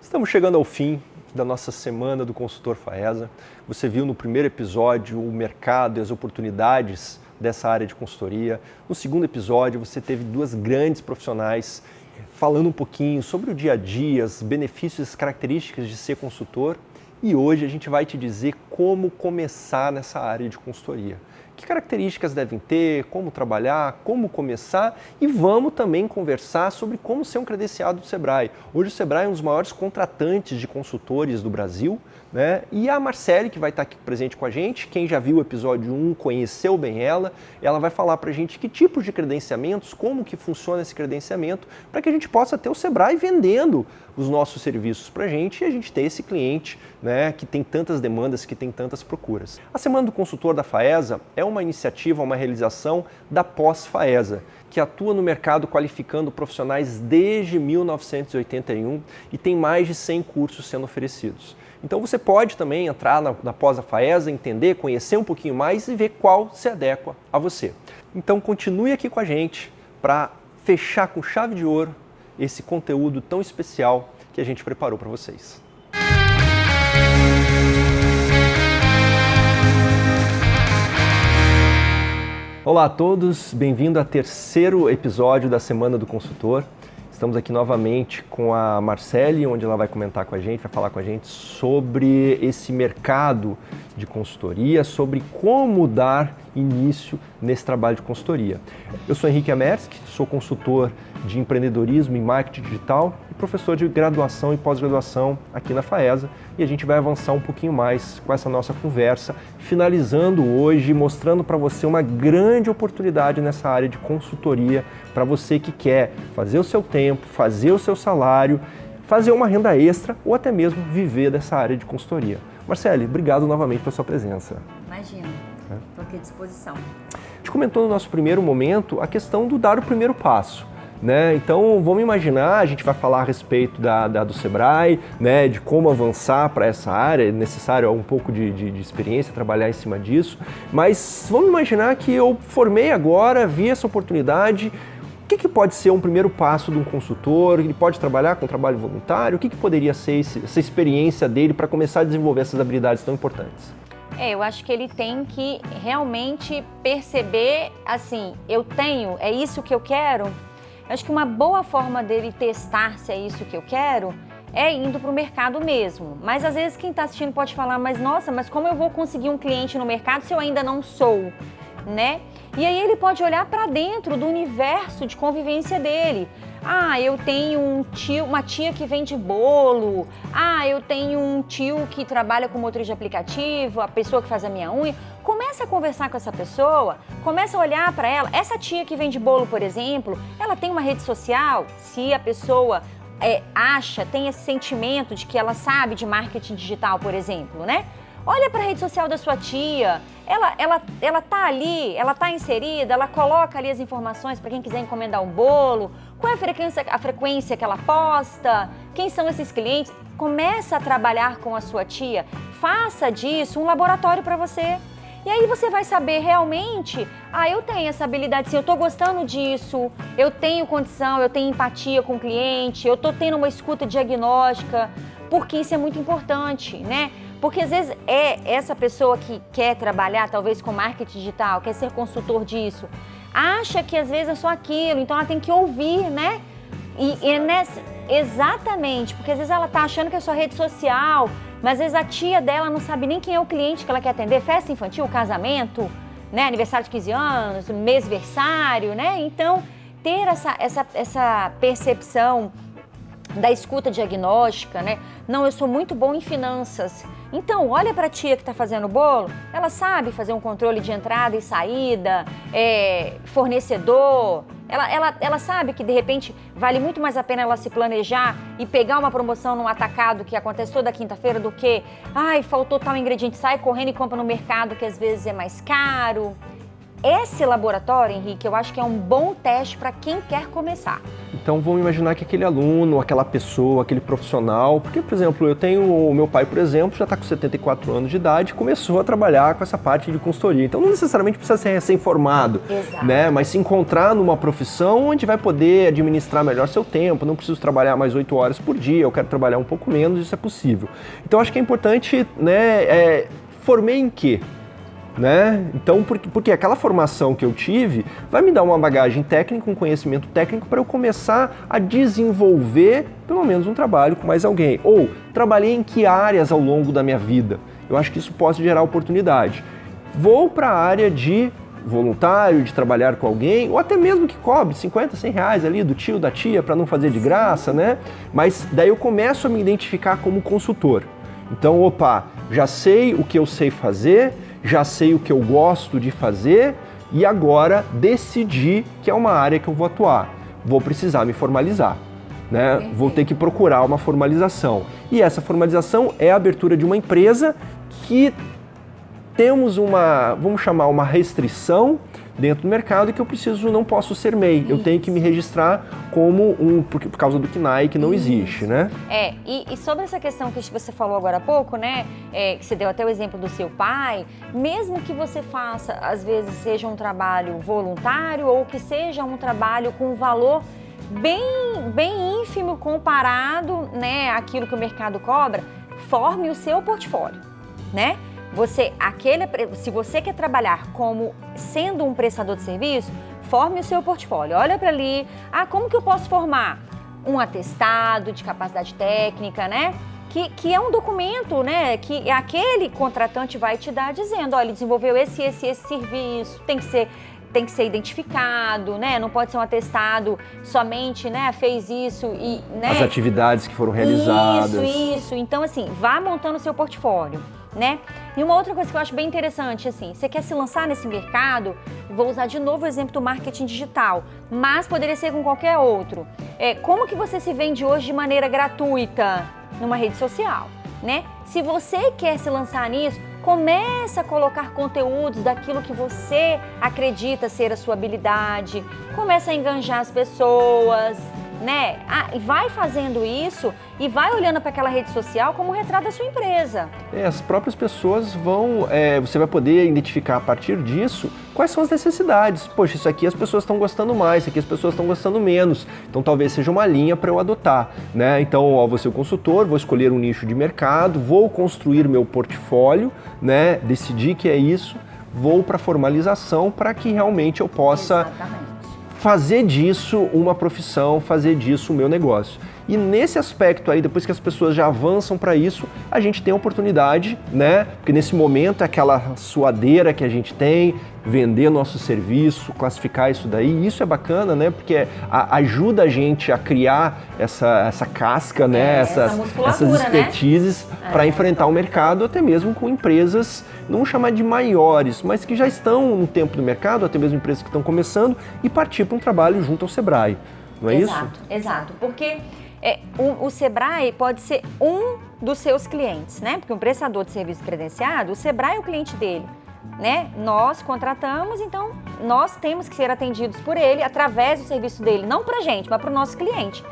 Estamos chegando ao fim da nossa semana do Consultor Faesa. Você viu no primeiro episódio o mercado e as oportunidades dessa área de consultoria. No segundo episódio você teve duas grandes profissionais falando um pouquinho sobre o dia a dia, os benefícios e as características de ser consultor. E hoje a gente vai te dizer como começar nessa área de consultoria. Que características devem ter, como trabalhar, como começar e vamos também conversar sobre como ser um credenciado do Sebrae. Hoje o Sebrae é um dos maiores contratantes de consultores do Brasil, né? E a Marcele, que vai estar aqui presente com a gente, quem já viu o episódio 1, conheceu bem ela vai falar para a gente que tipos de credenciamentos, como que funciona esse credenciamento, para que a gente possa ter o Sebrae vendendo os nossos serviços para a gente e a gente ter esse cliente, né, que tem tantas demandas, que tem tantas procuras. A Semana do Consultor da Faesa é uma iniciativa, uma realização da Pós-Faesa, que atua no mercado qualificando profissionais desde 1981 e tem mais de 100 cursos sendo oferecidos. Então você pode também entrar na Pós-Faesa, entender, conhecer um pouquinho mais e ver qual se adequa a você. Então continue aqui com a gente para fechar com chave de ouro esse conteúdo tão especial que a gente preparou para vocês. Olá a todos, bem-vindo ao terceiro episódio da Semana do Consultor. Estamos aqui novamente com a Marcele, onde ela vai comentar com a gente, vai falar com a gente sobre esse mercado de consultoria, sobre como dar início nesse trabalho de consultoria. Eu sou Henrique Amersky, sou consultor de empreendedorismo e marketing digital e professor de graduação e pós-graduação aqui na Faesa, e a gente vai avançar um pouquinho mais com essa nossa conversa, finalizando hoje, mostrando para você uma grande oportunidade nessa área de consultoria, para você que quer fazer o seu tempo, fazer o seu salário, fazer uma renda extra ou até mesmo viver dessa área de consultoria. Marcele, obrigado novamente pela sua presença. Imagina, estou aqui à disposição. A gente comentou no nosso primeiro momento a questão do dar o primeiro passo, né? Então vamos imaginar, a gente vai falar a respeito do Sebrae, né, de como avançar para essa área, é necessário um pouco de experiência, trabalhar em cima disso, mas vamos imaginar que eu formei agora, vi essa oportunidade. O que pode ser um primeiro passo de um consultor? Ele pode trabalhar com trabalho voluntário? O que poderia ser essa experiência dele para começar a desenvolver essas habilidades tão importantes? Eu acho que ele tem que realmente perceber, assim, é isso que eu quero? Eu acho que uma boa forma dele testar se é isso que eu quero é indo para o mercado mesmo. Mas às vezes quem está assistindo pode falar, mas como eu vou conseguir um cliente no mercado se eu ainda não sou, né? E aí ele pode olhar para dentro do universo de convivência dele. Eu tenho uma tia que vende bolo. Eu tenho um tio que trabalha com motorista de aplicativo, a pessoa que faz a minha unha. Começa a conversar com essa pessoa, começa a olhar para ela. Essa tia que vende bolo, por exemplo, ela tem uma rede social? Se a pessoa tem esse sentimento de que ela sabe de marketing digital, por exemplo, né? Olha para a rede social da sua tia, ela tá ali, ela tá inserida, ela coloca ali as informações para quem quiser encomendar um bolo, qual é a frequência que ela posta, quem são esses clientes. Começa a trabalhar com a sua tia, faça disso um laboratório para você. E aí você vai saber realmente, eu tenho essa habilidade, sim, eu tô gostando disso, eu tenho condição, eu tenho empatia com o cliente, eu tô tendo uma escuta diagnóstica, porque isso é muito importante, né? Porque às vezes essa pessoa que quer trabalhar talvez com marketing digital, quer ser consultor disso, acha que às vezes é só aquilo, então ela tem que ouvir, né? Exatamente, porque às vezes ela tá achando que é só rede social, mas às vezes a tia dela não sabe nem quem é o cliente que ela quer atender, festa infantil, casamento, né? Aniversário de 15 anos, mêsversário, né? Então, ter essa percepção da escuta diagnóstica, né? Não, eu sou muito bom em finanças. Então, olha para a tia que está fazendo o bolo, ela sabe fazer um controle de entrada e saída, fornecedor, ela sabe que de repente vale muito mais a pena ela se planejar e pegar uma promoção num atacado que acontece toda quinta-feira do que, faltou tal ingrediente, sai correndo e compra no mercado que às vezes é mais caro. esse laboratório, Henrique, eu acho que é um bom teste para quem quer começar. Então vamos imaginar que aquele aluno, aquela pessoa, aquele profissional, porque, por exemplo, eu tenho o meu pai, por exemplo, já está com 74 anos de idade, começou a trabalhar com essa parte de consultoria. Então não necessariamente precisa ser recém-formado, né? Mas se encontrar numa profissão onde vai poder administrar melhor seu tempo, não preciso trabalhar mais 8 horas por dia, eu quero trabalhar um pouco menos, isso é possível. Então acho que é importante, né, formei em quê? Né? Então, porque aquela formação que eu tive vai me dar uma bagagem técnica, um conhecimento técnico para eu começar a desenvolver pelo menos um trabalho com mais alguém. Ou trabalhei em que áreas ao longo da minha vida? Eu acho que isso pode gerar oportunidade. Vou para a área de voluntário, de trabalhar com alguém, ou até mesmo que cobre 50, 100 reais ali do tio, da tia, para não fazer de graça, né? Mas daí eu começo a me identificar como consultor. Então, opa, já sei o que eu sei fazer, já sei o que eu gosto de fazer e agora decidi que é uma área que eu vou atuar. Vou precisar me formalizar, né? Vou ter que procurar uma formalização. E essa formalização é a abertura de uma empresa que temos uma, vamos chamar, uma restrição dentro do mercado que eu não posso ser MEI. Eu tenho que me registrar como por causa do CNAE que não existe, né? E sobre essa questão que você falou agora há pouco, né? Que você deu até o exemplo do seu pai, mesmo que você faça, às vezes, seja um trabalho voluntário ou que seja um trabalho com valor bem ínfimo comparado, né, àquilo que o mercado cobra, forme o seu portfólio, né? Se você quer trabalhar como sendo um prestador de serviço, forme o seu portfólio. Olha para ali, como que eu posso formar? Um atestado de capacidade técnica, né? Que é um documento, né? Que aquele contratante vai te dar dizendo, olha, ele desenvolveu esse serviço, tem que ser identificado, né? Não pode ser um atestado somente, né? Fez isso e, né? As atividades que foram realizadas. Isso. Então, assim, vá montando o seu portfólio, né? E uma outra coisa que eu acho bem interessante, assim, você quer se lançar nesse mercado, vou usar de novo o exemplo do marketing digital, mas poderia ser com qualquer outro. Como que você se vende hoje de maneira gratuita numa rede social, né? Se você quer se lançar nisso, começa a colocar conteúdos daquilo que você acredita ser a sua habilidade, começa a enganjar as pessoas, né? Vai fazendo isso e vai olhando para aquela rede social como um retrato da sua empresa. As próprias pessoas você vai poder identificar a partir disso quais são as necessidades. Poxa, isso aqui as pessoas estão gostando mais, isso aqui as pessoas estão gostando menos. Então talvez seja uma linha para eu adotar, né? Então, vou ser o consultor, vou escolher um nicho de mercado, vou construir meu portfólio, né? Decidir que é isso, vou para a formalização para que realmente eu possa fazer disso uma profissão, fazer disso o meu negócio. E nesse aspecto aí, depois que as pessoas já avançam para isso, a gente tem a oportunidade, né? Porque nesse momento é aquela suadeira que a gente tem, vender nosso serviço, classificar isso daí, isso é bacana, né? Porque ajuda a gente a criar essa casca, né? Essas expertises, né? Para enfrentar o mercado, até mesmo com empresas, não chamar de maiores, mas que já estão no tempo do mercado, até mesmo empresas que estão começando, e partir para um trabalho junto ao Sebrae, não é isso? Exato, porque o Sebrae pode ser um dos seus clientes, né? Porque um prestador de serviço credenciado, o Sebrae é o cliente dele, né? Nós contratamos, então nós temos que ser atendidos por ele através do serviço dele, não para a gente, mas para o nosso cliente.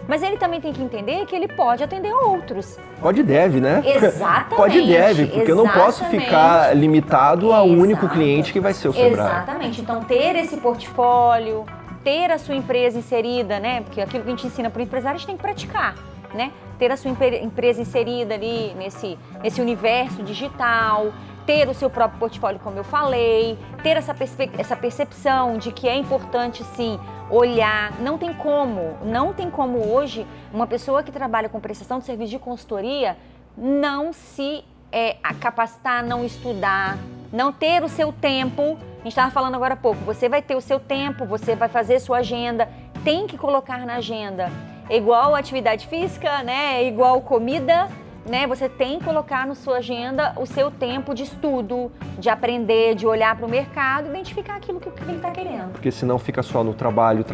Mas ele também tem que entender que ele pode atender outros. Pode e deve, né? Exatamente. Pode e deve, porque eu não posso ficar limitado a um único cliente que vai ser o Sebrae. Exatamente. Então, ter esse portfólio, ter a sua empresa inserida, né? Porque aquilo que a gente ensina para o empresário, a gente tem que praticar, né? Ter a sua empresa inserida ali nesse universo digital, ter o seu próprio portfólio, como eu falei, ter essa percepção de que é importante, sim, olhar. Não tem como hoje uma pessoa que trabalha com prestação de serviço de consultoria não se capacitar, não estudar, não ter o seu tempo. A gente estava falando agora há pouco, você vai ter o seu tempo, você vai fazer sua agenda, tem que colocar na agenda. É igual atividade física, né? É igual comida, né, você tem que colocar na sua agenda o seu tempo de estudo, de aprender, de olhar para o mercado, identificar aquilo que ele está querendo. Porque senão fica só no trabalho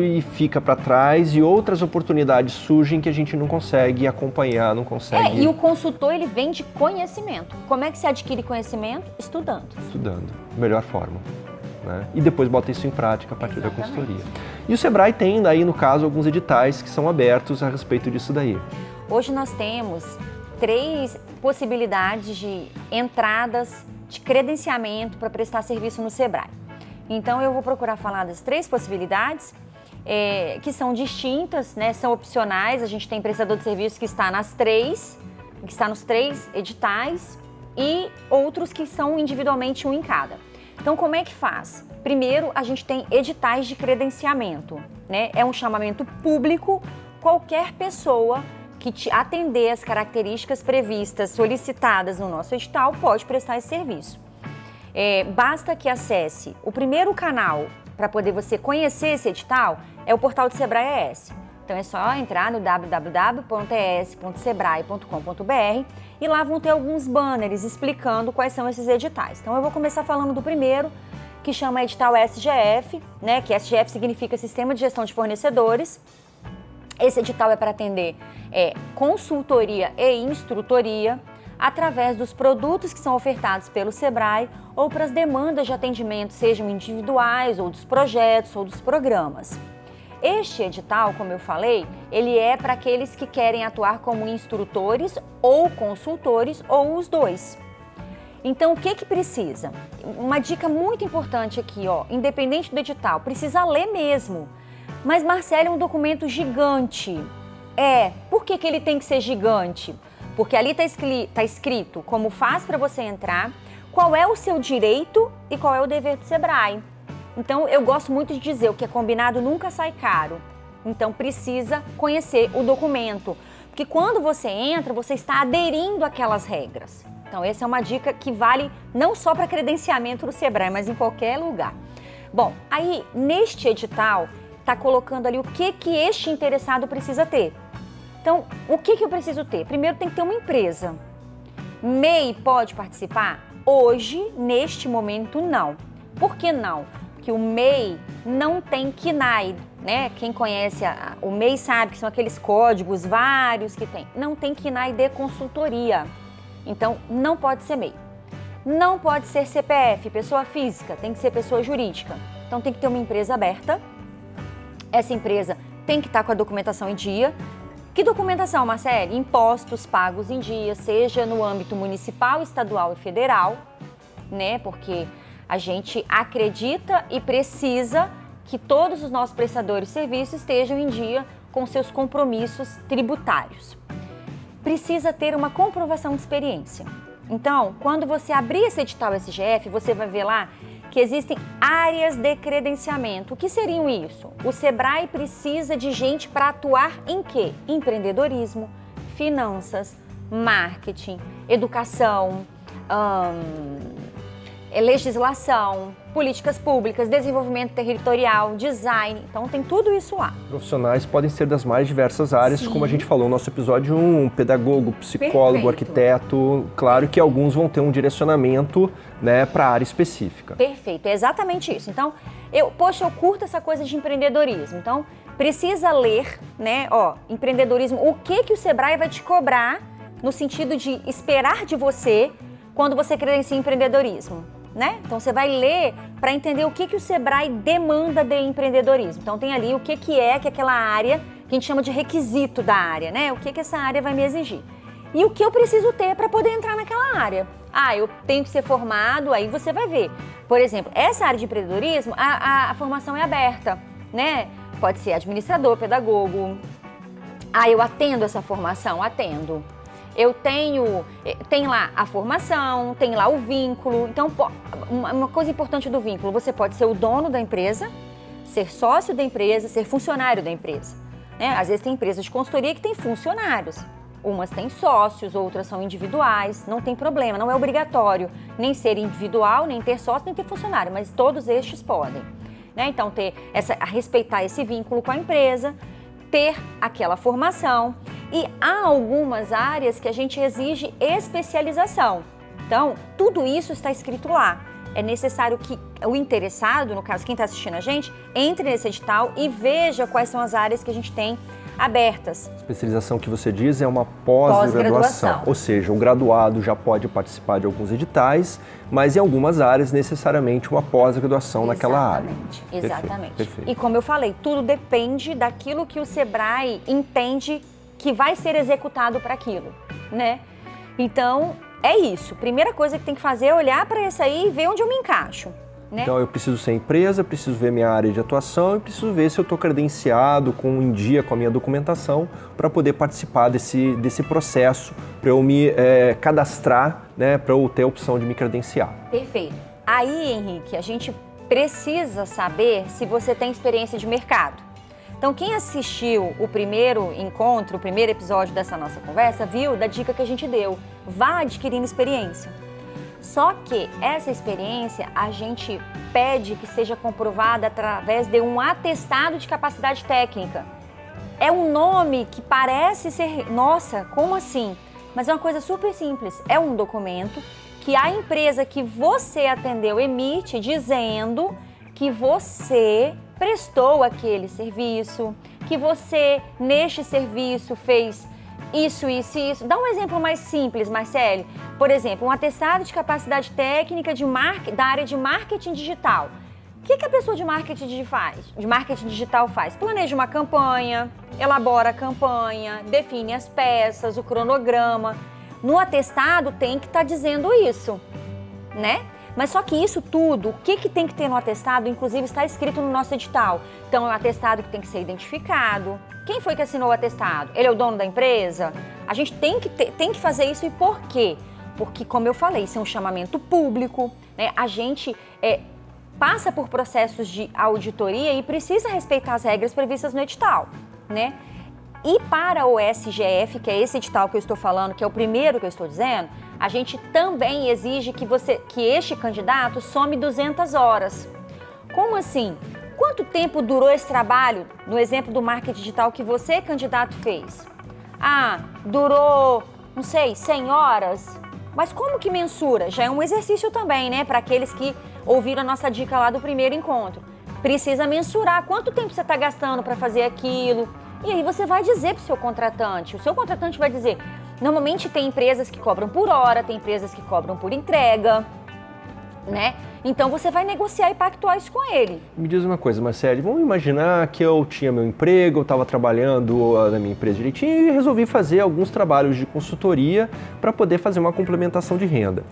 e fica para trás e outras oportunidades surgem que a gente não consegue acompanhar, não consegue... E o consultor, ele vem de conhecimento. Como é que se adquire conhecimento? Estudando. Estudando, melhor forma. Né? E depois bota isso em prática a partir da consultoria. E o Sebrae tem daí, no caso, alguns editais que são abertos a respeito disso daí. Hoje nós temos 3 possibilidades de entradas de credenciamento para prestar serviço no Sebrae. Então eu vou procurar falar das 3 possibilidades, que são distintas, né? São opcionais. A gente tem prestador de serviço que está nos 3 editais e outros que são individualmente um em cada. Então, como é que faz? Primeiro, a gente tem editais de credenciamento, né? É um chamamento público, qualquer pessoa que te atender as características previstas, solicitadas no nosso edital, pode prestar esse serviço. Basta que acesse o primeiro canal para poder você conhecer esse edital, é o portal do Sebrae ES. Então é só entrar no www.es.sebrae.com.br e lá vão ter alguns banners explicando quais são esses editais. Então eu vou começar falando do primeiro, que chama edital SGF, né? Que SGF significa Sistema de Gestão de Fornecedores. Esse edital é para atender consultoria e instrutoria através dos produtos que são ofertados pelo Sebrae ou para as demandas de atendimento, sejam individuais ou dos projetos ou dos programas. Este edital, como eu falei, ele é para aqueles que querem atuar como instrutores ou consultores ou os dois. Então, o que precisa? Uma dica muito importante aqui, ó, independente do edital, precisa ler mesmo. Mas, Marcelo, é um documento gigante. Por que ele tem que ser gigante? Porque ali está escrito como faz para você entrar, qual é o seu direito e qual é o dever do Sebrae. Então, eu gosto muito de dizer, o que é combinado nunca sai caro. Então, precisa conhecer o documento. Porque quando você entra, você está aderindo àquelas regras. Então, essa é uma dica que vale não só para credenciamento do Sebrae, mas em qualquer lugar. Bom, aí, neste edital, está colocando ali o que este interessado precisa ter. Então, o que eu preciso ter? Primeiro, tem que ter uma empresa. MEI pode participar? Hoje, neste momento, não. Por que não? Que o MEI não tem KNAI, né? Quem conhece o MEI sabe que são aqueles códigos vários que tem. Não tem KNAI de consultoria. Então, não pode ser MEI. Não pode ser CPF, pessoa física, tem que ser pessoa jurídica. Então, tem que ter uma empresa aberta. Essa empresa tem que estar com a documentação em dia. Que documentação, Marcele? Impostos pagos em dia, seja no âmbito municipal, estadual e federal, né? Porque a gente acredita e precisa que todos os nossos prestadores de serviços estejam em dia com seus compromissos tributários. Precisa ter uma comprovação de experiência. Então, quando você abrir esse edital SGF, você vai ver lá que existem áreas de credenciamento. O que seriam isso? O Sebrae precisa de gente para atuar em quê? Empreendedorismo, finanças, marketing, educação, legislação, políticas públicas, desenvolvimento territorial, design. Então tem tudo isso lá. Profissionais podem ser das mais diversas áreas, sim, como a gente falou no nosso epodio 1, pedagogo, psicólogo, perfeito, arquiteto. Claro que alguns vão ter um direcionamento, né, para a área específica. Perfeito, é exatamente isso. Então, eu curto essa coisa de empreendedorismo. Então, precisa ler, né, empreendedorismo, o que o Sebrae vai te cobrar no sentido de esperar de você quando você credencia empreendedorismo, né? Então, você vai ler para entender o que o Sebrae demanda de empreendedorismo. Então, tem ali o que é aquela área que a gente chama de requisito da área, né? O que essa área vai me exigir. E o que eu preciso ter para poder entrar naquela área. Eu tenho que ser formado, aí você vai ver. Por exemplo, essa área de empreendedorismo, a formação é aberta, né? Pode ser administrador, pedagogo. Eu atendo essa formação? Atendo. Tem lá a formação, tem lá o vínculo. Então, uma coisa importante do vínculo, você pode ser o dono da empresa, ser sócio da empresa, ser funcionário da empresa. Né? Às vezes tem empresas de consultoria que tem funcionários. Umas têm sócios, outras são individuais, não tem problema, não é obrigatório nem ser individual, nem ter sócio, nem ter funcionário, mas todos estes podem. Né? Então, respeitar esse vínculo com a empresa, ter aquela formação. E há algumas áreas que a gente exige especialização. Então, tudo isso está escrito lá. É necessário que o interessado, no caso, quem está assistindo a gente, entre nesse edital e veja quais são as áreas que a gente tem abertas. A especialização que você diz é uma pós-graduação, ou seja, o graduado já pode participar de alguns editais, mas em algumas áreas necessariamente uma pós-graduação naquela área. Exatamente. Perfeito. E como eu falei, tudo depende daquilo que o Sebrae entende que vai ser executado para aquilo, né? Então, é isso. Primeira coisa que tem que fazer é olhar para isso aí e ver onde eu me encaixo. Né? Então eu preciso ser empresa, preciso ver minha área de atuação e preciso ver se eu estou credenciado em dia com a minha documentação para poder participar desse processo, para eu me cadastrar, né, para eu ter a opção de me credenciar. Perfeito. Aí, Henrique, a gente precisa saber se você tem experiência de mercado. Então, quem assistiu o primeiro encontro, o primeiro episódio dessa nossa conversa, viu da dica que a gente deu. Vá adquirindo experiência. Só que essa experiência a gente pede que seja comprovada através de um atestado de capacidade técnica. É um nome que parece ser, nossa, como assim? Mas é uma coisa super simples. É um documento que a empresa que você atendeu emite dizendo que você prestou aquele serviço, que você, neste serviço, fez isso, isso e isso. Dá um exemplo mais simples, Marcele. Por exemplo, um atestado de capacidade técnica da área de marketing digital. O que a pessoa de marketing digital faz? Planeja uma campanha, elabora a campanha, define as peças, o cronograma. No atestado tem que estar dizendo isso, né? Mas só que isso tudo, o que tem que ter no atestado, inclusive está escrito no nosso edital. Então é um atestado que tem que ser identificado. Quem foi que assinou o atestado? Ele é o dono da empresa? A gente tem que fazer isso. E por quê? Porque, como eu falei, isso é um chamamento público, né? A gente passa por processos de auditoria e precisa respeitar as regras previstas no edital, né? E para o SGF, que é esse edital que eu estou falando, que é o primeiro que eu estou dizendo, a gente também exige que este candidato some 200 horas. Como assim? Quanto tempo durou esse trabalho, no exemplo do marketing digital que você, candidato, fez? Ah, durou, não sei, 100 horas? Mas como que mensura? Já é um exercício também, né? Para aqueles que ouviram a nossa dica lá do primeiro encontro. Precisa mensurar quanto tempo você está gastando para fazer aquilo. E aí você vai dizer para o seu contratante. O seu contratante vai dizer, normalmente tem empresas que cobram por hora, tem empresas que cobram por entrega, né? Então você vai negociar e pactuar isso com ele. Me diz uma coisa, Marcele, vamos imaginar que eu tinha meu emprego, eu estava trabalhando na minha empresa direitinho e resolvi fazer alguns trabalhos de consultoria para poder fazer uma complementação de renda.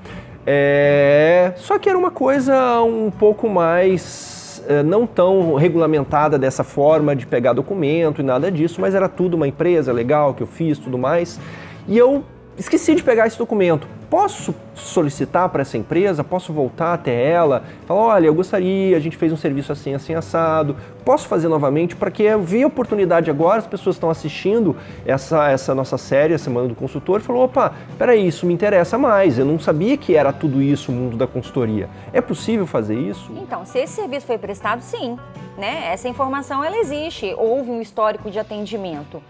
Só que era uma coisa um pouco mais não tão regulamentada dessa forma de pegar documento e nada disso, mas era tudo uma empresa legal que eu fiz, tudo mais. E eu esqueci de pegar esse documento. Posso solicitar para essa empresa? Posso voltar até ela? Falar, olha, eu gostaria, a gente fez um serviço assim, assim, assado. Posso fazer novamente? Para que eu vi a oportunidade agora, as pessoas estão assistindo essa nossa série, a Semana do Consultor, e falou, opa, peraí, isso me interessa mais. Eu não sabia que era tudo isso o mundo da consultoria. É possível fazer isso? Então, se esse serviço foi prestado, sim, né? Essa informação, ela existe. Houve um histórico de atendimento.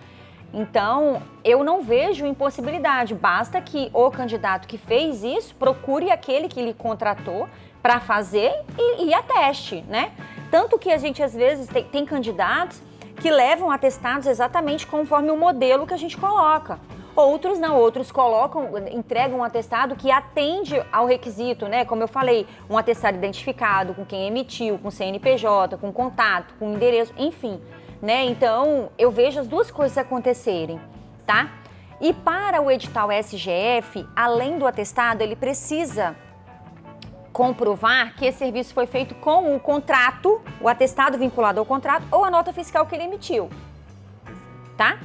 Então, eu não vejo impossibilidade, basta que o candidato que fez isso procure aquele que lhe contratou para fazer e ateste, né? Tanto que a gente, às vezes, tem candidatos que levam atestados exatamente conforme o modelo que a gente coloca. Outros não, outros entregam um atestado que atende ao requisito, né? Como eu falei, um atestado identificado com quem emitiu, com CNPJ, com contato, com endereço, enfim. Né? Então, eu vejo as duas coisas acontecerem, tá? E para o edital SGF, além do atestado, ele precisa comprovar que esse serviço foi feito com o contrato, o atestado vinculado ao contrato ou a nota fiscal que ele emitiu, tá?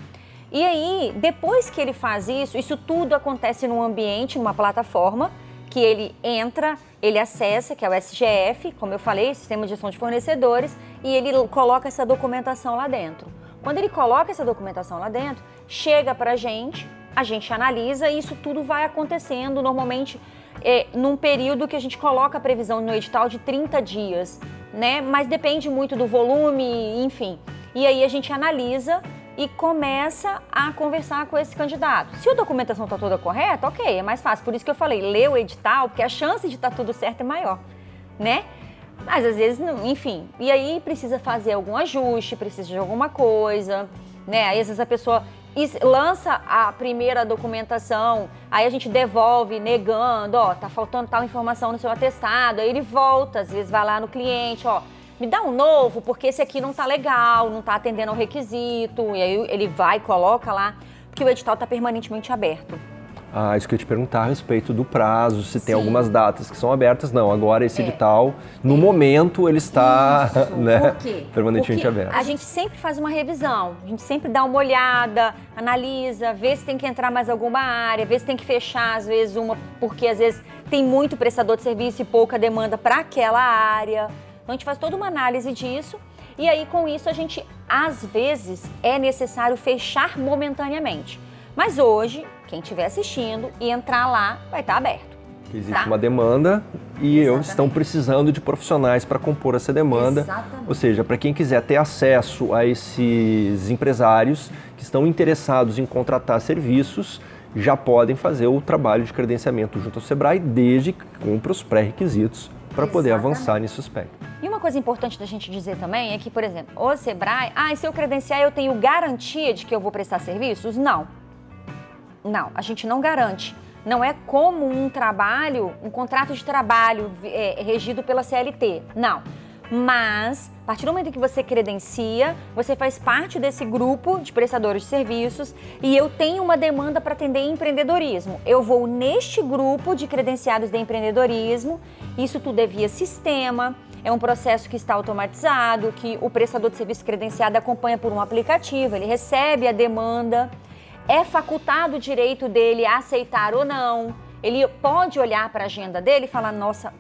E aí, depois que ele faz isso tudo acontece num ambiente, numa plataforma, que ele entra, ele acessa, que é o SGF, como eu falei, Sistema de Gestão de Fornecedores, e ele coloca essa documentação lá dentro. Quando ele coloca essa documentação lá dentro, chega para a gente analisa e isso tudo vai acontecendo normalmente num período que a gente coloca a previsão no edital de 30 dias, né? Mas depende muito do volume, enfim. E aí a gente analisa e começa a conversar com esse candidato. Se a documentação está toda correta, ok, é mais fácil. Por isso que eu falei, lê o edital, porque a chance de estar tudo certo é maior, né? Mas às vezes, enfim, e aí precisa fazer algum ajuste, precisa de alguma coisa, né? Aí às vezes a pessoa lança a primeira documentação, aí a gente devolve negando, ó, tá faltando tal informação no seu atestado, aí ele volta, às vezes vai lá no cliente, ó, me dá um novo, porque esse aqui não tá legal, não tá atendendo ao requisito, e aí ele vai, coloca lá, porque o edital tá permanentemente aberto. Ah, isso que eu ia te perguntar a respeito do prazo, se tem algumas datas que são abertas. Não, agora esse edital, no momento, ele está né, permanentemente aberto. A gente sempre faz uma revisão, a gente sempre dá uma olhada, analisa, vê se tem que entrar mais alguma área, vê se tem que fechar, às vezes, porque às vezes tem muito prestador de serviço e pouca demanda para aquela área. Então a gente faz toda uma análise disso e aí com isso a gente, às vezes, é necessário fechar momentaneamente. Mas hoje, quem estiver assistindo e entrar lá, vai estar aberto. Existe uma demanda e eles estão precisando de profissionais para compor essa demanda. Ou seja, para quem quiser ter acesso a esses empresários que estão interessados em contratar serviços, já podem fazer o trabalho de credenciamento junto ao Sebrae, desde que cumpra os pré-requisitos para poder avançar nesse aspecto. E uma coisa importante da gente dizer também é que, por exemplo, o Sebrae, se eu credenciar eu tenho garantia de que eu vou prestar serviços? Não. Não, a gente não garante. Não é como um contrato de trabalho regido pela CLT. Não. Mas, a partir do momento que você credencia, você faz parte desse grupo de prestadores de serviços e eu tenho uma demanda para atender empreendedorismo. Eu vou neste grupo de credenciados de empreendedorismo, isso tudo é via sistema, é um processo que está automatizado, que o prestador de serviço credenciado acompanha por um aplicativo, ele recebe a demanda. É facultado o direito dele a aceitar ou não. Ele pode olhar para a agenda dele e falar, nossa,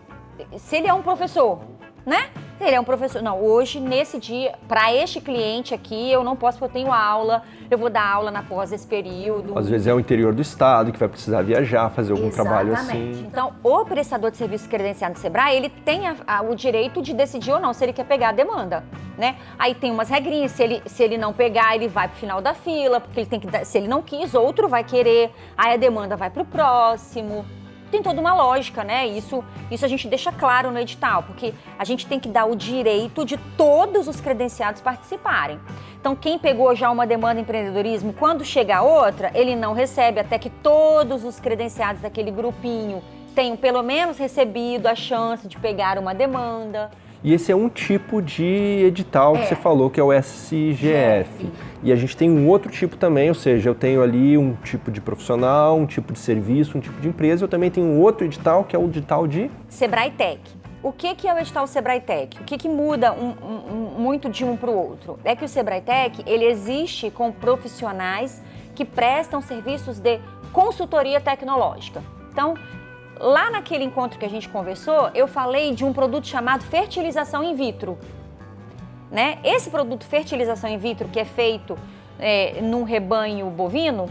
se ele é um professor, né? Se ele é um professor, não, hoje, nesse dia, para este cliente aqui, eu não posso porque eu tenho aula, eu vou dar aula após esse período. Às vezes é o interior do estado que vai precisar viajar, fazer algum trabalho assim. Então, o prestador de serviço credenciado do Sebrae, ele tem o direito de decidir ou não se ele quer pegar a demanda, né? Aí tem umas regrinhas, se ele não pegar, ele vai pro final da fila, porque ele tem que, se ele não quis, outro vai querer, aí a demanda vai pro próximo. Tem toda uma lógica, né? Isso a gente deixa claro no edital, porque a gente tem que dar o direito de todos os credenciados participarem. Então, quem pegou já uma demanda em empreendedorismo, quando chega outra, ele não recebe até que todos os credenciados daquele grupinho tenham pelo menos recebido a chance de pegar uma demanda. E esse é um tipo de edital que você falou, que é o SGF. E a gente tem um outro tipo também, ou seja, eu tenho ali um tipo de profissional, um tipo de serviço, um tipo de empresa. Eu também tenho um outro edital, que é o edital de... Sebrae Tech. O que é o edital Sebrae Tech? O que muda muito de um para o outro? É que o Sebrae Tech, ele existe com profissionais que prestam serviços de consultoria tecnológica. Então, lá naquele encontro que a gente conversou, eu falei de um produto chamado fertilização in vitro. Né? Esse produto fertilização in vitro, que é feito num rebanho bovino,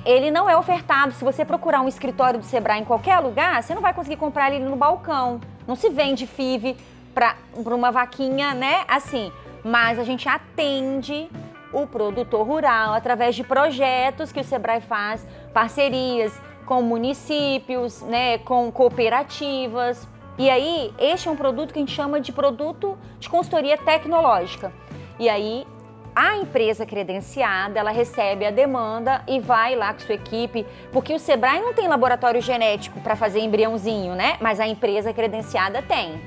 ele não é ofertado. Se você procurar um escritório do Sebrae em qualquer lugar, você não vai conseguir comprar ele no balcão. Não se vende FIV para uma vaquinha, né? Assim, mas a gente atende o produtor rural através de projetos que o Sebrae faz, parcerias com municípios, né, com cooperativas. E aí, este é um produto que a gente chama de produto de consultoria tecnológica. E aí, a empresa credenciada, ela recebe a demanda e vai lá com sua equipe, porque o Sebrae não tem laboratório genético para fazer embriãozinho, né? Mas a empresa credenciada tem.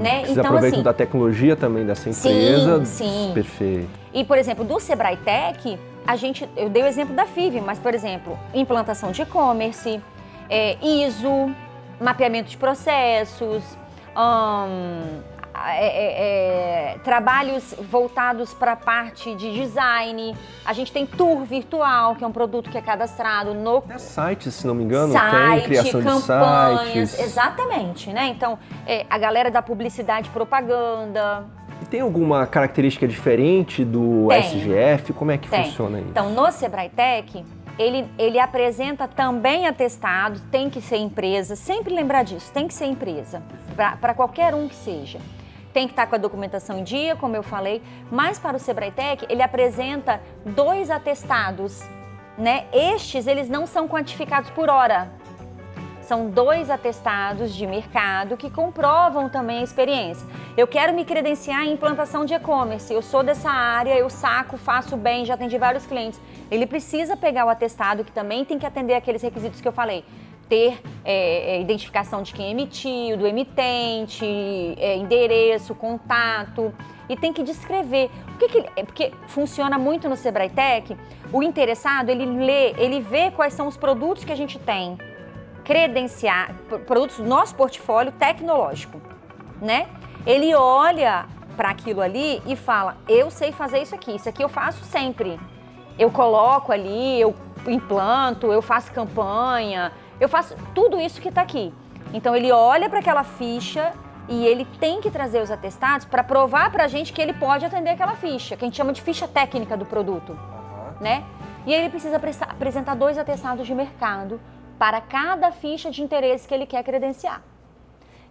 Né? Vocês aproveitam da tecnologia também dessa empresa? Sim. Perfeito. E, por exemplo, do Sebrae Tech, eu dei o exemplo da FIV, mas, por exemplo, implantação de e-commerce, ISO, mapeamento de processos, trabalhos voltados para a parte de design. A gente tem tour virtual, que é um produto que é cadastrado no... Sites, se não me engano, tem criação campanhas, de sites. Exatamente, né? Então, a galera da publicidade e propaganda... E tem alguma característica diferente do SGF? Como é que funciona isso? Então, no Sebrae Tech, ele apresenta também atestados, tem que ser empresa, sempre lembrar disso, tem que ser empresa, para qualquer um que seja. tem que estar com a documentação em dia, como eu falei, mas para o Sebrae Tech, ele apresenta 2 atestados, né? Estes, eles não são quantificados por hora. São 2 atestados de mercado que comprovam também a experiência. Eu quero me credenciar em implantação de e-commerce, eu sou dessa área, eu saco, faço bem, já atendi vários clientes. Ele precisa pegar o atestado, que também tem que atender aqueles requisitos que eu falei. Ter identificação de quem emitiu, do emitente, endereço, contato, e tem que descrever. Porque funciona muito no Sebrae Tech, o interessado, ele lê, ele vê quais são os produtos que a gente tem, credenciar, produtos do nosso portfólio tecnológico, né? Ele olha para aquilo ali e fala, eu sei fazer isso aqui eu faço sempre. Eu coloco ali, eu implanto, eu faço campanha, eu faço tudo isso que está aqui. Então ele olha para aquela ficha e ele tem que trazer os atestados para provar para a gente que ele pode atender aquela ficha, que a gente chama de ficha técnica do produto, né? E aí ele precisa apresentar 2 atestados de mercado para cada ficha de interesse que ele quer credenciar.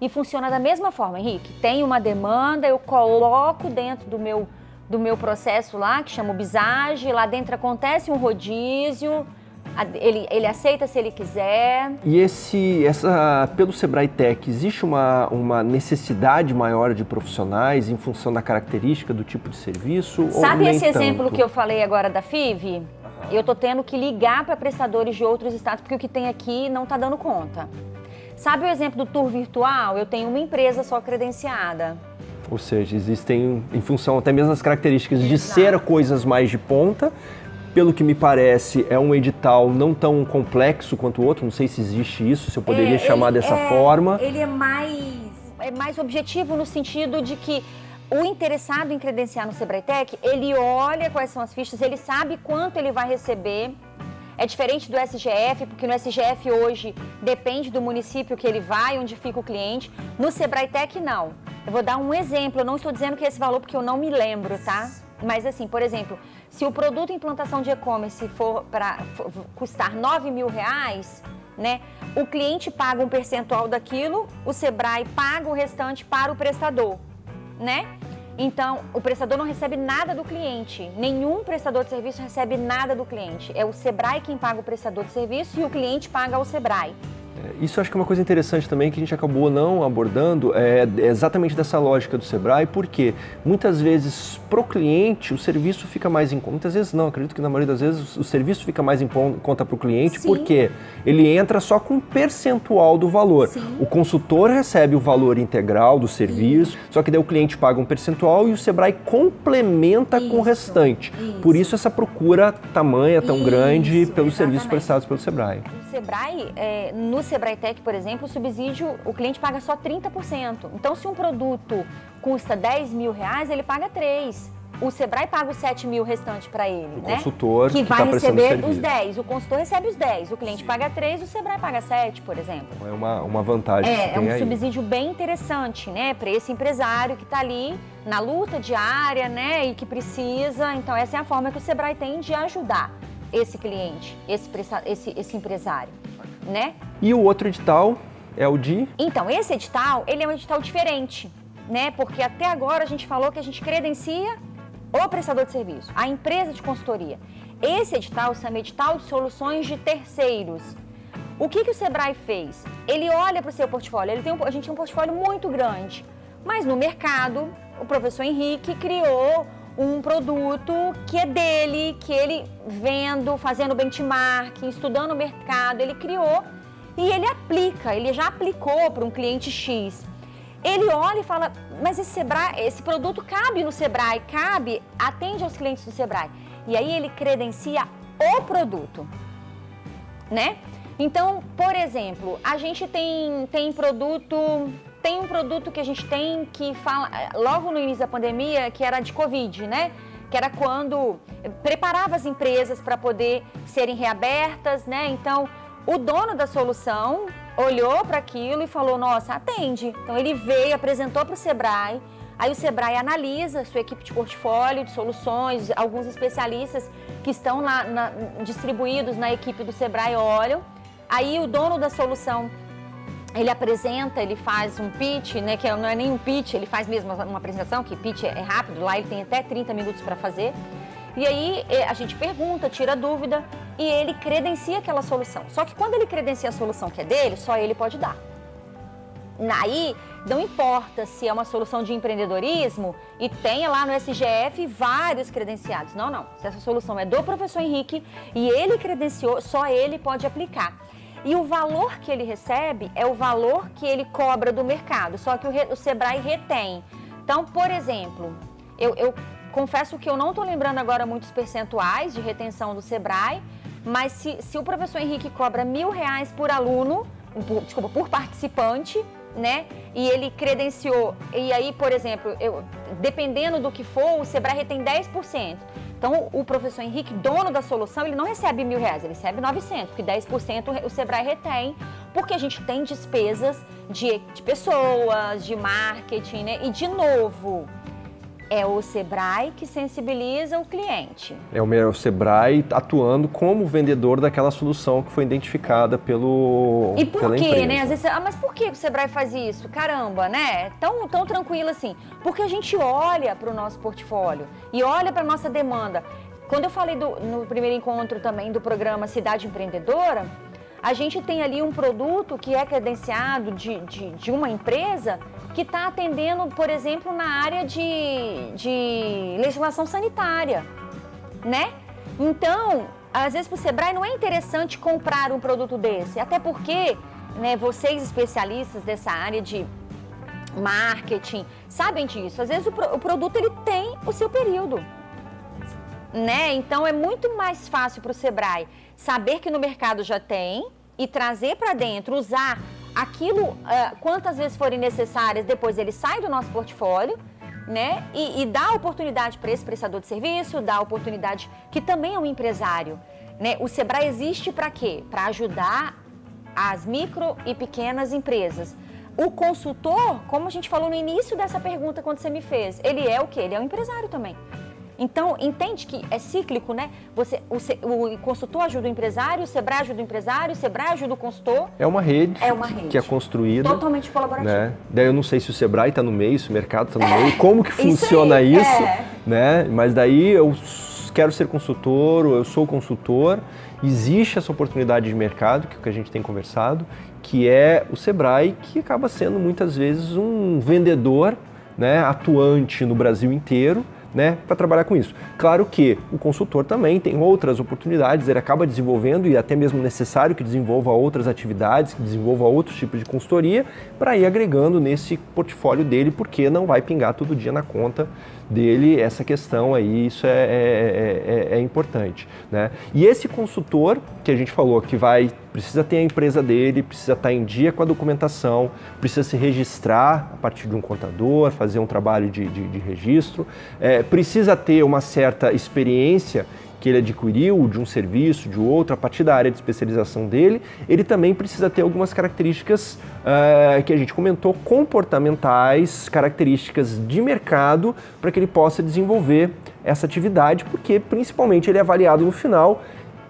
E funciona da mesma forma, Henrique. Tem uma demanda, eu coloco dentro do meu processo lá, que chama o Bizage, lá dentro acontece um rodízio, ele aceita se ele quiser. E pelo Sebrae Tech, existe uma necessidade maior de profissionais em função da característica do tipo de serviço? Sabe ou esse exemplo tanto? que eu falei agora da FIV? Eu estou tendo que ligar para prestadores de outros estados, porque o que tem aqui não está dando conta. Sabe o exemplo do tour virtual? Eu tenho uma empresa só credenciada. Ou seja, existem, em função até mesmo das características de ser coisas mais de ponta, pelo que me parece, é um edital não tão complexo quanto o outro, não sei se existe isso, se eu poderia chamar dessa forma. Ele é mais objetivo no sentido de que o interessado em credenciar no Sebrae Tech, ele olha quais são as fichas, ele sabe quanto ele vai receber. É diferente do SGF, porque no SGF hoje depende do município que ele vai, onde fica o cliente. No Sebrae Tech, não. Eu vou dar um exemplo, eu não estou dizendo que é esse valor porque eu não me lembro, tá? Mas assim, por exemplo, se o produto em implantação de e-commerce for custar R$9 mil, né? O cliente paga um percentual daquilo, o Sebrae paga o restante para o prestador, né? Então, o prestador não recebe nada do cliente, nenhum prestador de serviço recebe nada do cliente. É o Sebrae quem paga o prestador de serviço e o cliente paga ao Sebrae. Isso acho que é uma coisa interessante também que a gente acabou não abordando, é exatamente dessa lógica do Sebrae, porque muitas vezes pro cliente o serviço fica mais em conta, muitas vezes não, acredito que na maioria das vezes o serviço fica mais em conta pro cliente, sim, porque ele entra só com um percentual do valor. Sim. O consultor recebe o valor integral do serviço, só que daí o cliente paga um percentual e o Sebrae complementa com o restante. Por isso essa procura tamanha, tão grande pelos serviços prestados pelo Sebrae. O Sebrae, no Sebrae Tech, por exemplo, o subsídio, o cliente paga só 30%. Então, se um produto custa R$10 mil, ele paga 3. O Sebrae paga os 7 mil restante para ele, o né? Consultor que vai receber serviço. Os 10. O consultor recebe os 10. O cliente paga 3, o Sebrae paga 7, por exemplo. É uma vantagem que tem aí. É um subsídio bem interessante, né? Para esse empresário que está ali na luta diária, né? E que precisa. Então, essa é a forma que o Sebrae tem de ajudar esse cliente, esse empresário, né? E o outro edital é o de? Então, esse edital, ele é um edital diferente, né? Porque até agora a gente falou que a gente credencia o prestador de serviço, a empresa de consultoria. Esse edital chama edital de soluções de terceiros. O que o Sebrae fez? Ele olha para o seu portfólio, a gente tem um portfólio muito grande, mas no mercado, o professor Henrique criou um produto que é dele, que ele vendo, fazendo benchmarking, estudando o mercado, ele criou e ele aplica, ele já aplicou para um cliente X. Ele olha e fala, mas esse produto cabe no Sebrae, atende aos clientes do Sebrae. E aí ele credencia o produto, né? Então, por exemplo, a gente tem um produto que a gente tem que fala logo no início da pandemia, que era de Covid, né? Que era quando preparava as empresas para poder serem reabertas, né? Então, o dono da solução olhou para aquilo e falou, nossa, atende. Então, ele veio, apresentou para o Sebrae, aí o Sebrae analisa sua equipe de portfólio, de soluções, alguns especialistas que estão distribuídos na equipe do Sebrae olham, aí o dono da solução ele apresenta, ele faz um pitch, né, que não é nem um pitch, ele faz mesmo uma apresentação, que pitch é rápido, lá ele tem até 30 minutos para fazer. E aí a gente pergunta, tira dúvida e ele credencia aquela solução. Só que quando ele credencia a solução que é dele, só ele pode dar. Aí não importa se é uma solução de empreendedorismo e tenha lá no SGF vários credenciados. Não, não. Se essa solução é do professor Henrique e ele credenciou, só ele pode aplicar. E o valor que ele recebe é o valor que ele cobra do mercado, só que o Sebrae retém. Então, por exemplo, eu confesso que eu não estou lembrando agora muitos percentuais de retenção do Sebrae, mas se o professor Henrique cobra R$1.000 por aluno, por participante, né? E ele credenciou, e aí, por exemplo, dependendo do que for, o Sebrae retém 10%. Então, o professor Henrique, dono da solução, ele não recebe R$1.000, ele recebe 900, porque 10% o Sebrae retém, porque a gente tem despesas de pessoas, de marketing, né? E, de novo, é o Sebrae que sensibiliza o cliente. É o Sebrae atuando como vendedor daquela solução que foi identificada pela empresa. E por quê, né? Às vezes, mas por que o Sebrae faz isso? Caramba, né? Tão tranquilo assim. Porque a gente olha para o nosso portfólio e olha para a nossa demanda. Quando eu falei no primeiro encontro também do programa Cidade Empreendedora, a gente tem ali um produto que é credenciado de uma empresa que está atendendo, por exemplo, na área de legislação sanitária, né? Então, às vezes para o Sebrae não é interessante comprar um produto desse, até porque, né, vocês especialistas dessa área de marketing sabem disso. Às vezes o produto ele tem o seu período, né? Então é muito mais fácil para o Sebrae saber que no mercado já tem e trazer para dentro, usar aquilo quantas vezes forem necessárias, depois ele sai do nosso portfólio, né? E dá oportunidade para esse prestador de serviço, dá oportunidade que também é um empresário, né? O Sebrae existe para quê? Para ajudar as micro e pequenas empresas. O consultor, como a gente falou no início dessa pergunta quando você me fez, ele é o quê? Ele é um empresário também. Então, entende que é cíclico, né? O consultor ajuda o empresário, o Sebrae ajuda o empresário, o Sebrae ajuda o consultor. É uma rede que é construída. Totalmente colaborativa. Né? Daí eu não sei se o Sebrae está no meio, se o mercado está no meio, como que funciona isso, né? Mas daí eu quero ser consultor, ou eu sou consultor, existe essa oportunidade de mercado, que é o que a gente tem conversado, que é o Sebrae, que acaba sendo muitas vezes um vendedor, né, atuante no Brasil inteiro, né, para trabalhar com isso. Claro que o consultor também tem outras oportunidades, ele acaba desenvolvendo e até mesmo necessário que desenvolva outras atividades, que desenvolva outros tipos de consultoria para ir agregando nesse portfólio dele, porque não vai pingar todo dia na conta dele essa questão aí, isso é importante, né? E esse consultor que a gente falou que precisa ter a empresa dele, precisa estar em dia com a documentação, precisa se registrar a partir de um contador, fazer um trabalho de registro, precisa ter uma certa experiência que ele adquiriu de um serviço, de outro, a partir da área de especialização dele. Ele também precisa ter algumas características que a gente comentou, comportamentais, características de mercado, para que ele possa desenvolver essa atividade, porque principalmente ele é avaliado no final.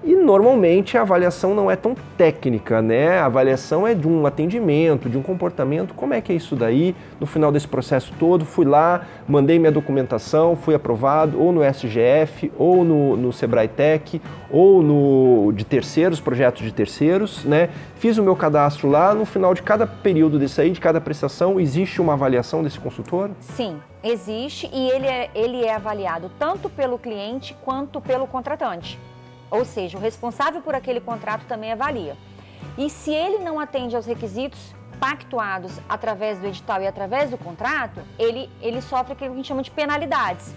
E normalmente a avaliação não é tão técnica, né? A avaliação é de um atendimento, de um comportamento. Como é que é isso daí? No final desse processo todo, fui lá, mandei minha documentação, fui aprovado ou no SGF, ou no Sebrae Tech, ou de terceiros, projetos de terceiros, né? Fiz o meu cadastro lá, no final de cada período desse aí, de cada prestação, existe uma avaliação desse consultor? Sim, existe, e ele é avaliado tanto pelo cliente quanto pelo contratante. Ou seja, o responsável por aquele contrato também avalia. E se ele não atende aos requisitos pactuados através do edital e através do contrato, ele sofre aquilo que a gente chama de penalidades,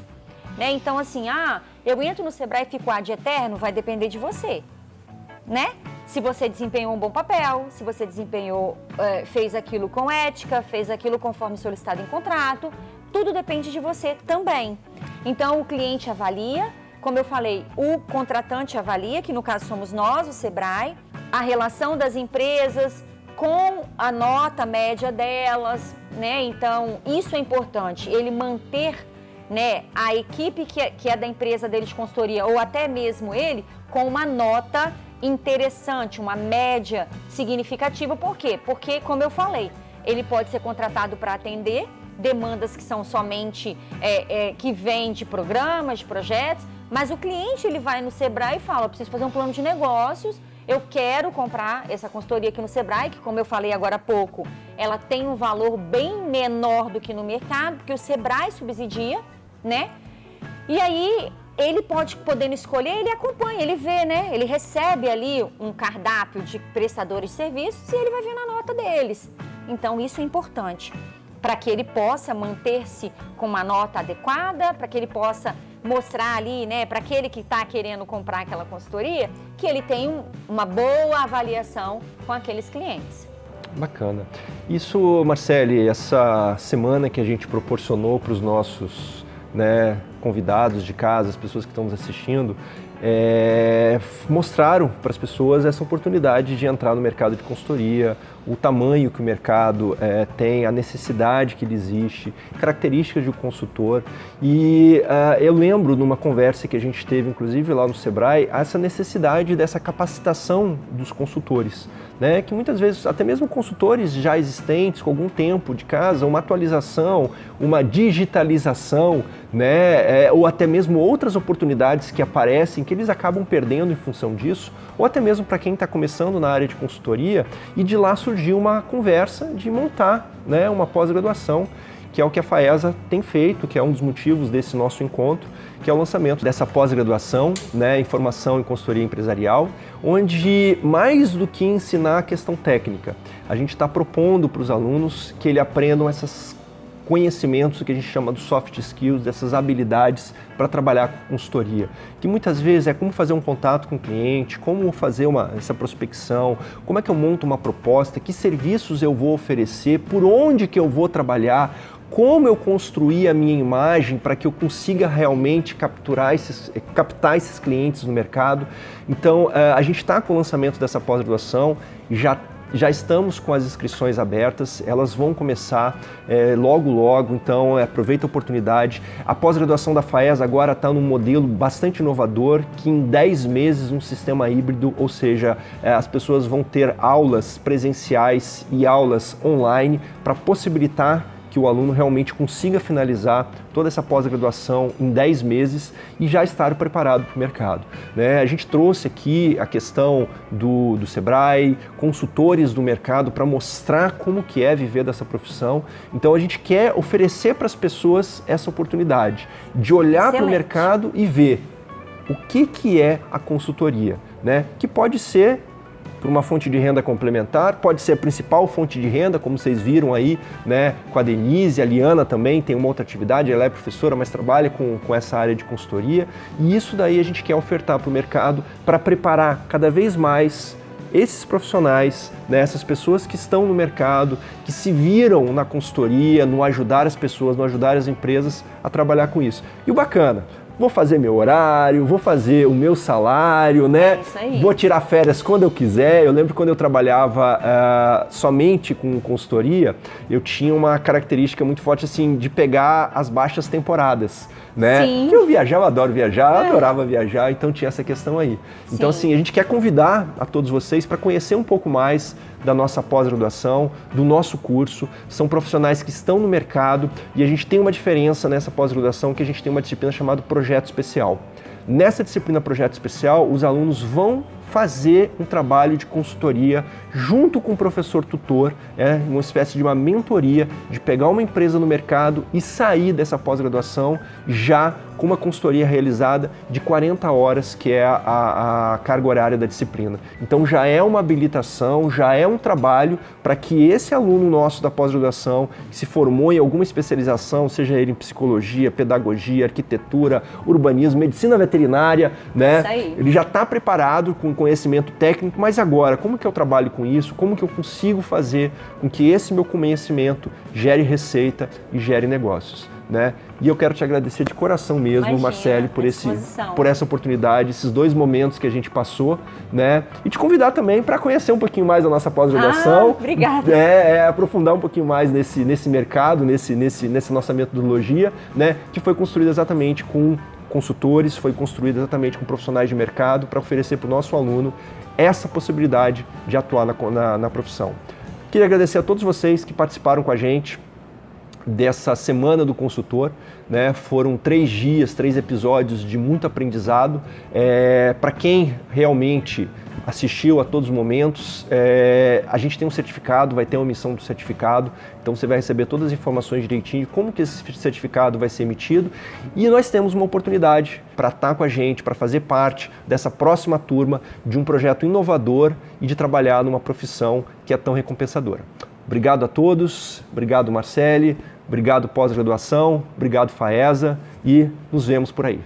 né? Então, assim, eu entro no Sebrae e fico ad eterno, vai depender de você, né? Se você desempenhou um bom papel, se você fez aquilo com ética, fez aquilo conforme solicitado em contrato, tudo depende de você também. Então, o cliente avalia. Como eu falei, o contratante avalia, que no caso somos nós, o Sebrae, a relação das empresas com a nota média delas, né? Então, isso é importante, ele manter, né, a equipe que é da empresa dele de consultoria, ou até mesmo ele, com uma nota interessante, uma média significativa. Por quê? Porque, como eu falei, ele pode ser contratado para atender demandas que são somente que vêm de programas, de projetos, mas o cliente ele vai no Sebrae e fala, eu preciso fazer um plano de negócios, eu quero comprar essa consultoria aqui no Sebrae, que como eu falei agora há pouco, ela tem um valor bem menor do que no mercado, porque o Sebrae subsidia, né? E aí, ele podendo escolher, ele acompanha, ele vê, né? Ele recebe ali um cardápio de prestadores de serviços e ele vai ver na nota deles. Então, isso é importante para que ele possa manter-se com uma nota adequada, para que ele possa mostrar ali, né, para aquele que está querendo comprar aquela consultoria, que ele tem uma boa avaliação com aqueles clientes. Bacana. Isso, Marcele, essa semana que a gente proporcionou para os nossos, né, convidados de casa, as pessoas que estão nos assistindo, mostraram para as pessoas essa oportunidade de entrar no mercado de consultoria, o tamanho que o mercado tem, a necessidade que ele existe, características de um consultor. E eu lembro numa conversa que a gente teve, inclusive lá no Sebrae, essa necessidade dessa capacitação dos consultores, né? Que muitas vezes, até mesmo consultores já existentes, com algum tempo de casa, uma atualização, uma digitalização, né? Ou até mesmo outras oportunidades que aparecem, que eles acabam perdendo em função disso, ou até mesmo para quem está começando na área de consultoria, e de lá surgiu uma conversa de montar, né, uma pós-graduação, que é o que a FAESA tem feito, que é um dos motivos desse nosso encontro, que é o lançamento dessa pós-graduação, né, em formação em consultoria empresarial, onde mais do que ensinar a questão técnica, a gente está propondo para os alunos que eles aprendam esses conhecimentos que a gente chama de soft skills, dessas habilidades para trabalhar com consultoria, que muitas vezes é como fazer um contato com o cliente, como fazer essa prospecção, como é que eu monto uma proposta, que serviços eu vou oferecer, por onde que eu vou trabalhar, como eu construir a minha imagem para que eu consiga realmente captar esses clientes no mercado. Então, a gente está com o lançamento dessa pós-graduação, já estamos com as inscrições abertas, elas vão começar logo, então aproveita a oportunidade. A pós-graduação da FAESA agora está num modelo bastante inovador, que em 10 meses um sistema híbrido, ou seja, as pessoas vão ter aulas presenciais e aulas online para possibilitar que o aluno realmente consiga finalizar toda essa pós-graduação em 10 meses e já estar preparado para o mercado, né? A gente trouxe aqui a questão do Sebrae, consultores do mercado para mostrar como que é viver dessa profissão. Então a gente quer oferecer para as pessoas essa oportunidade de olhar para o mercado e ver o que é a consultoria, né? Que pode ser por uma fonte de renda complementar, pode ser a principal fonte de renda, como vocês viram aí, né, com a Denise, a Liana também tem uma outra atividade, ela é professora, mas trabalha com essa área de consultoria, e isso daí a gente quer ofertar para o mercado para preparar cada vez mais esses profissionais, né, essas pessoas que estão no mercado, que se viram na consultoria, no ajudar as pessoas, no ajudar as empresas a trabalhar com isso. E o bacana, vou fazer meu horário, vou fazer o meu salário, né? Isso aí. Vou tirar férias quando eu quiser. Eu lembro quando eu trabalhava somente com consultoria, eu tinha uma característica muito forte assim de pegar as baixas temporadas, né? Sim. Que eu viajar, eu adoro viajar, adorava viajar, então tinha essa questão aí. Então assim, a gente quer convidar a todos vocês para conhecer um pouco mais da nossa pós-graduação, do nosso curso. São profissionais que estão no mercado e a gente tem uma diferença nessa pós-graduação, que a gente tem uma disciplina chamada Projeto Especial. Nessa disciplina Projeto Especial, os alunos vão fazer um trabalho de consultoria junto com o professor tutor, uma espécie de uma mentoria, de pegar uma empresa no mercado e sair dessa pós-graduação já com uma consultoria realizada de 40 horas, que é a carga horária da disciplina. Então já é uma habilitação, já é um trabalho para que esse aluno nosso da pós-graduação, que se formou em alguma especialização, seja ele em psicologia, pedagogia, arquitetura, urbanismo, medicina veterinária, né? Ele já está preparado com conhecimento técnico, mas agora, como que eu trabalho com isso? Como que eu consigo fazer com que esse meu conhecimento gere receita e gere negócios, né? E eu quero te agradecer de coração mesmo, Marcele, por essa oportunidade, esses 2 momentos que a gente passou, né? E te convidar também para conhecer um pouquinho mais da nossa pós-graduação. Obrigada. Aprofundar um pouquinho mais nesse mercado, nessa nossa metodologia, né? Que foi construída exatamente com Consultores foi construída exatamente com profissionais de mercado para oferecer para o nosso aluno essa possibilidade de atuar na profissão. Queria agradecer a todos vocês que participaram com a gente dessa Semana do Consultor, né? Foram 3 dias, 3 episódios de muito aprendizado. Para quem realmente assistiu a todos os momentos, a gente tem um certificado, vai ter uma emissão do certificado, então você vai receber todas as informações direitinho de como que esse certificado vai ser emitido, e nós temos uma oportunidade para estar com a gente, para fazer parte dessa próxima turma de um projeto inovador e de trabalhar numa profissão que é tão recompensadora. Obrigado a todos, obrigado Marcele, obrigado pós-graduação, obrigado FAESA, e nos vemos por aí.